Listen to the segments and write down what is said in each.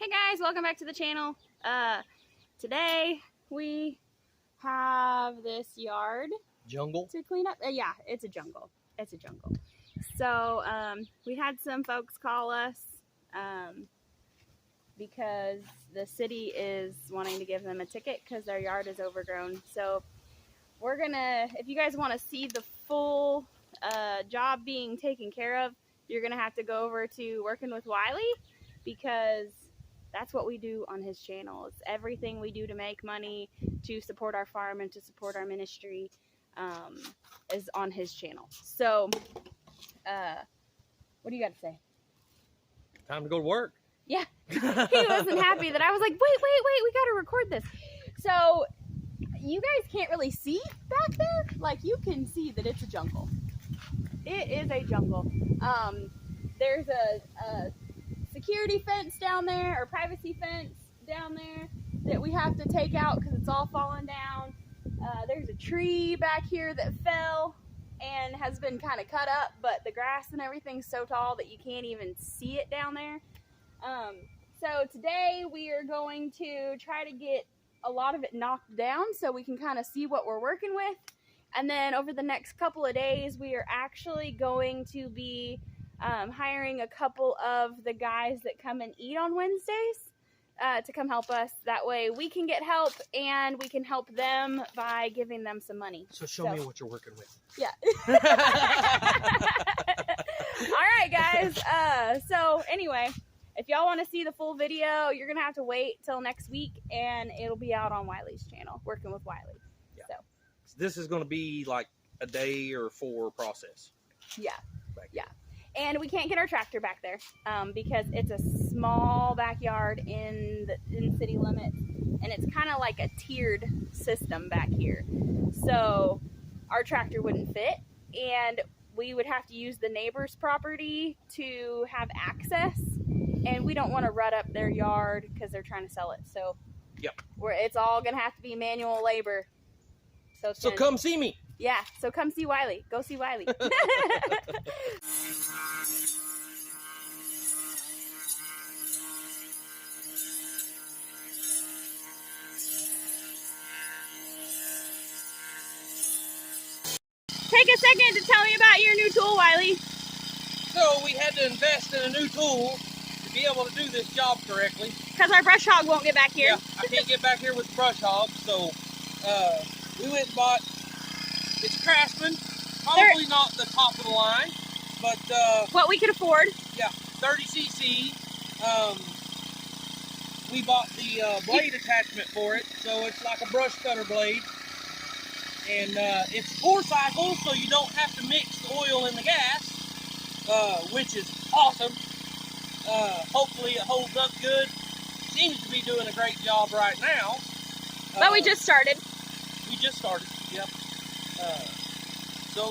Hey guys, welcome back to the channel. Today we have this yard jungle to clean up. Yeah, it's a jungle. It's a jungle. So we had some folks call us because the city is wanting to give them a ticket because their yard is overgrown. So we're gonna, if you guys want to see the full job being taken care of, you're gonna have to go over to Working with Wiley, because that's what we do on his channel. It's everything we do to make money, to support our farm, and to support our ministry is on his channel. So what do you got to say? time to go to work. Yeah. He wasn't happy that I was like, wait, we got to record this. So you guys can't really see back there. Like, you can see that it's a jungle. It is a jungle. There's a security fence down there, or privacy fence down there, that we have to take out because it's all fallen down. There's a tree back here that fell and has been kind of cut up, but the grass and everything's so tall that you can't even see it down there. So today we are going to try to get a lot of it knocked down so we can kind of see what we're working with. And then over the next couple of days, we are actually going to be hiring a couple of the guys that come and eat on Wednesdays to come help us. That way we can get help and we can help them by giving them some money. So show me what you're working with. Yeah. All right, guys. So anyway, if y'all want to see the full video, you're going to have to wait till next week, and it'll be out on Wiley's channel, Working with Wiley. Yeah. So this is going to be like a day or 4 process. Yeah. Yeah. And we can't get our tractor back there because it's a small backyard in city limits, and it's kind of like a tiered system back here. So our tractor wouldn't fit, and we would have to use the neighbor's property to have access, and we don't want to rut up their yard because they're trying to sell it. So yep, it's all going to have to be manual labor. So come see me. Yeah, so come see Wiley. Go see Wiley. Take a second to tell me about your new tool, Wiley. So we had to invest in a new tool to be able to do this job correctly. Because our brush hog won't get back here. Yeah, I can't get back here with the brush hog, so we went and bought, it's a Craftsman, probably not the top of the line, but what we could afford. Yeah, 30cc. We bought the blade attachment for it, so it's like a brush cutter blade. And it's 4 cycles, so you don't have to mix the oil and the gas, which is awesome. Hopefully it holds up good. Seems to be doing a great job right now. But we just started. Yep. So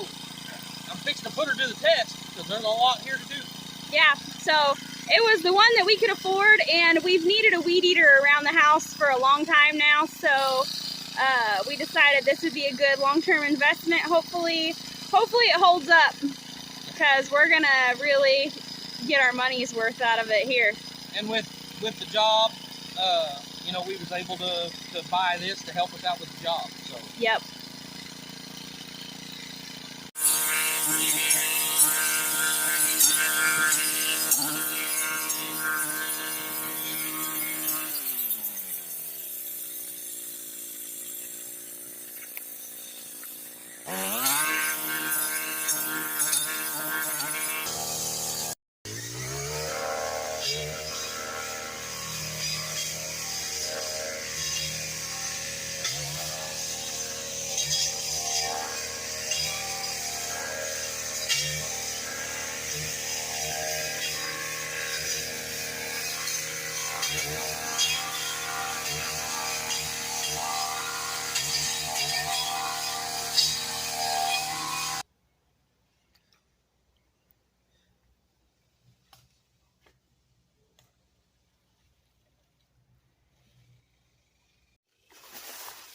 I'm fixing to put her to the test because there's a lot here to do. Yeah, so it was the one that we could afford, and we've needed a weed eater around the house for a long time now, so we decided this would be a good long-term investment. Hopefully it holds up, because we're gonna really get our money's worth out of it here. And with the job, you know, we was able to buy this to help us out with the job. So yep.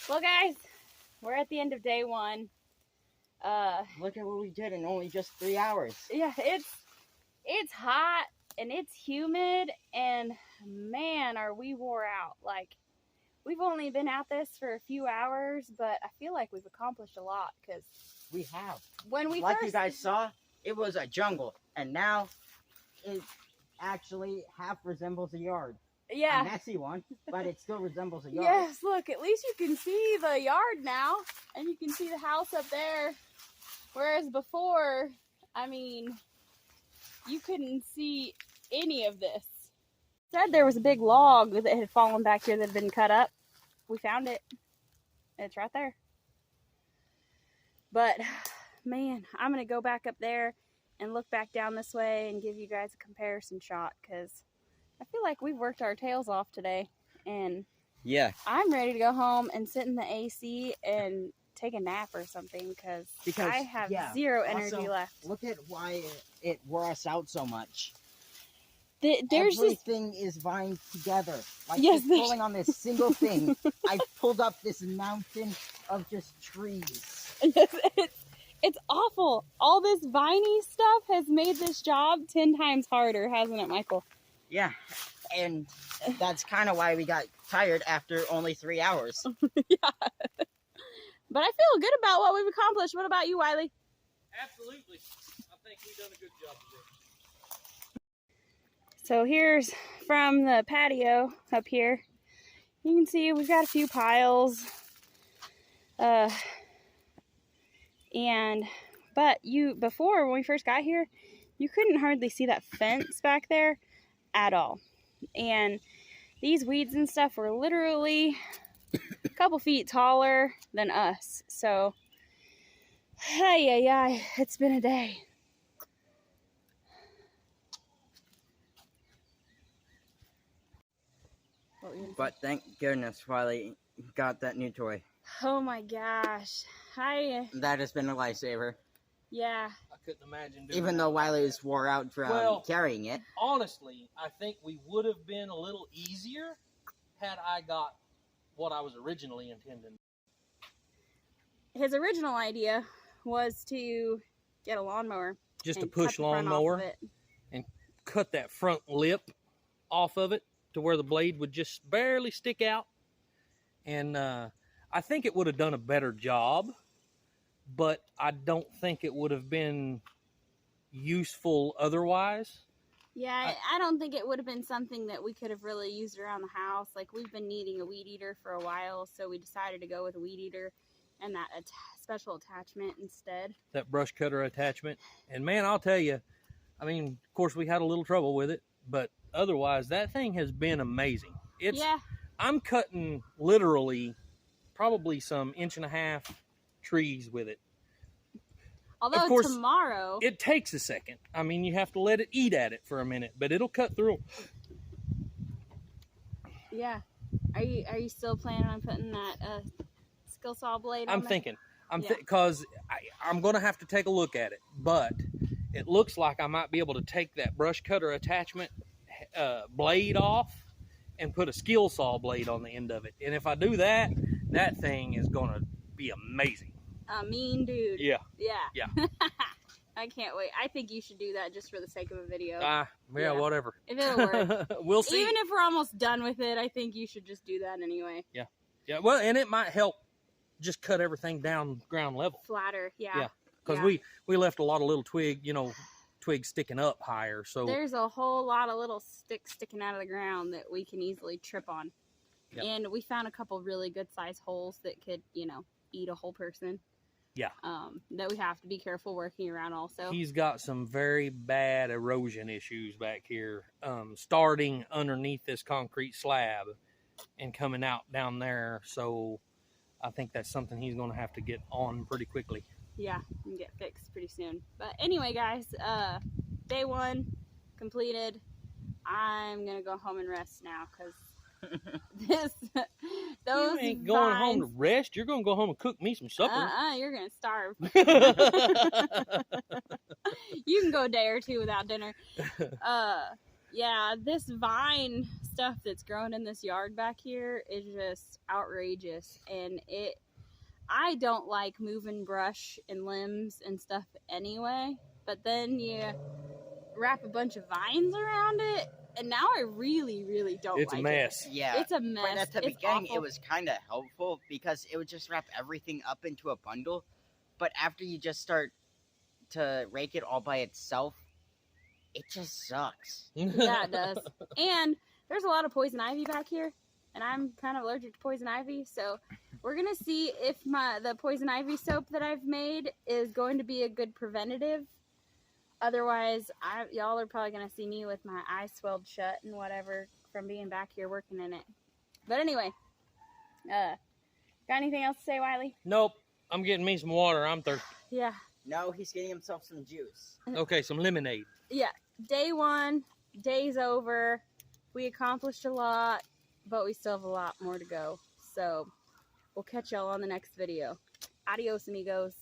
Well, guys, we're at the end of day 1. Look at what we did in only just 3 hours. Yeah, it's hot. and it's humid, and man, are we wore out. Like, we've only been at this for a few hours, but I feel like we've accomplished a lot, because We have. when we Like first... you guys saw, it was a jungle, and now it actually half resembles a yard. Yeah. A messy one, but it still resembles a yard. Yes, look, at least you can see the yard now, and you can see the house up there. Whereas before, I mean, you couldn't see any of this. Said there was a big log that had fallen back here that had been cut up. We found it. It's right there. But, man, I'm going to go back up there and look back down this way and give you guys a comparison shot, because I feel like we've worked our tails off today, and Yeah. I'm ready to go home and sit in the AC and take a nap or something, because I have zero energy also, left. Look at why it wore us out so much. There's Everything is vying together. Like, Yes, it's pulling on this single thing. I pulled up this mountain of just trees. it's awful. All this viney stuff has made this job 10 times harder, hasn't it, Michael? Yeah, and that's kind of why we got tired after only 3 hours. Yeah. But I feel good about what we've accomplished. What about you, Wiley? Absolutely. I think we've done a good job today. So here's from the patio up here. You can see we've got a few piles. But before, when we first got here, you couldn't hardly see that fence back there at all. And these weeds and stuff were literally a couple feet taller than us. So, it's been a day. But thank goodness Wiley got that new toy. Oh my gosh. That has been a lifesaver. Yeah. I couldn't imagine doing Even that. though Wiley was wore out from carrying it. Honestly, I think we would have been a little easier had I got what I was originally intending. His original idea was to get a lawnmower. Just a and cut push the front off lawnmower of it. and cut that front lip off of it to where the blade would just barely stick out. And I think it would have done a better job, but I don't think it would have been useful otherwise. Yeah, I don't think it would have been something that we could have really used around the house. Like, we've been needing a weed eater for a while, so we decided to go with a weed eater and that special attachment instead. That brush cutter attachment. And man, I'll tell you, I mean, of course we had a little trouble with it, but otherwise that thing has been amazing. I'm cutting literally probably some 1.5 inch trees with it. Although of course, tomorrow... it takes a second. I mean, you have to let it eat at it for a minute, but it'll cut through. Yeah. Are you still planning on putting that skill saw blade on I'm there? thinking. Because I'm going to have to take a look at it, but it looks like I might be able to take that brush cutter attachment blade off and put a skill saw blade on the end of it. And if I do that, that thing is going to be amazing. A mean dude. Yeah. I can't wait. I think you should do that just for the sake of a video. Yeah, whatever. If it'll work. We'll see. Even if we're almost done with it, I think you should just do that anyway. Yeah. Well, and it might help just cut everything down ground level. Flatter. Yeah. Because we left a lot of little twigs sticking up higher. So there's a whole lot of little sticks sticking out of the ground that we can easily trip on. Yep. And we found a couple really good size holes that could, eat a whole person. Yeah. That we have to be careful working around also. He's got some very bad erosion issues back here, starting underneath this concrete slab and coming out down there. So I think that's something he's going to have to get on pretty quickly. Yeah, and get fixed pretty soon. But anyway, guys, day 1 completed. I'm going to go home and rest now because those you ain't going home to rest. You're going to go home and cook me some supper. You're going to starve. You can go a day or 2 without dinner. Yeah, this vine stuff that's growing in this yard back here is just outrageous. And I don't like moving brush and limbs and stuff anyway. But then you wrap a bunch of vines around it, and now I really, really don't It's like a mess. Yeah. it. It's a mess. But at the It's beginning, awful. it was kind of helpful because it would just wrap everything up into a bundle. But after you just start to rake it all by itself, it just sucks. Yeah, it does. And there's a lot of poison ivy back here, and I'm kind of allergic to poison ivy, so we're gonna see if the poison ivy soap that I've made is going to be a good preventative. Otherwise, y'all are probably gonna see me with my eyes swelled shut and whatever from being back here working in it. But anyway, got anything else to say, Wiley? Nope. I'm getting me some water. I'm thirsty. Yeah. No, he's getting himself some juice. Okay, some lemonade. Yeah. Day 1, day's over. We accomplished a lot, but we still have a lot more to go. So we'll catch y'all on the next video. Adios, amigos.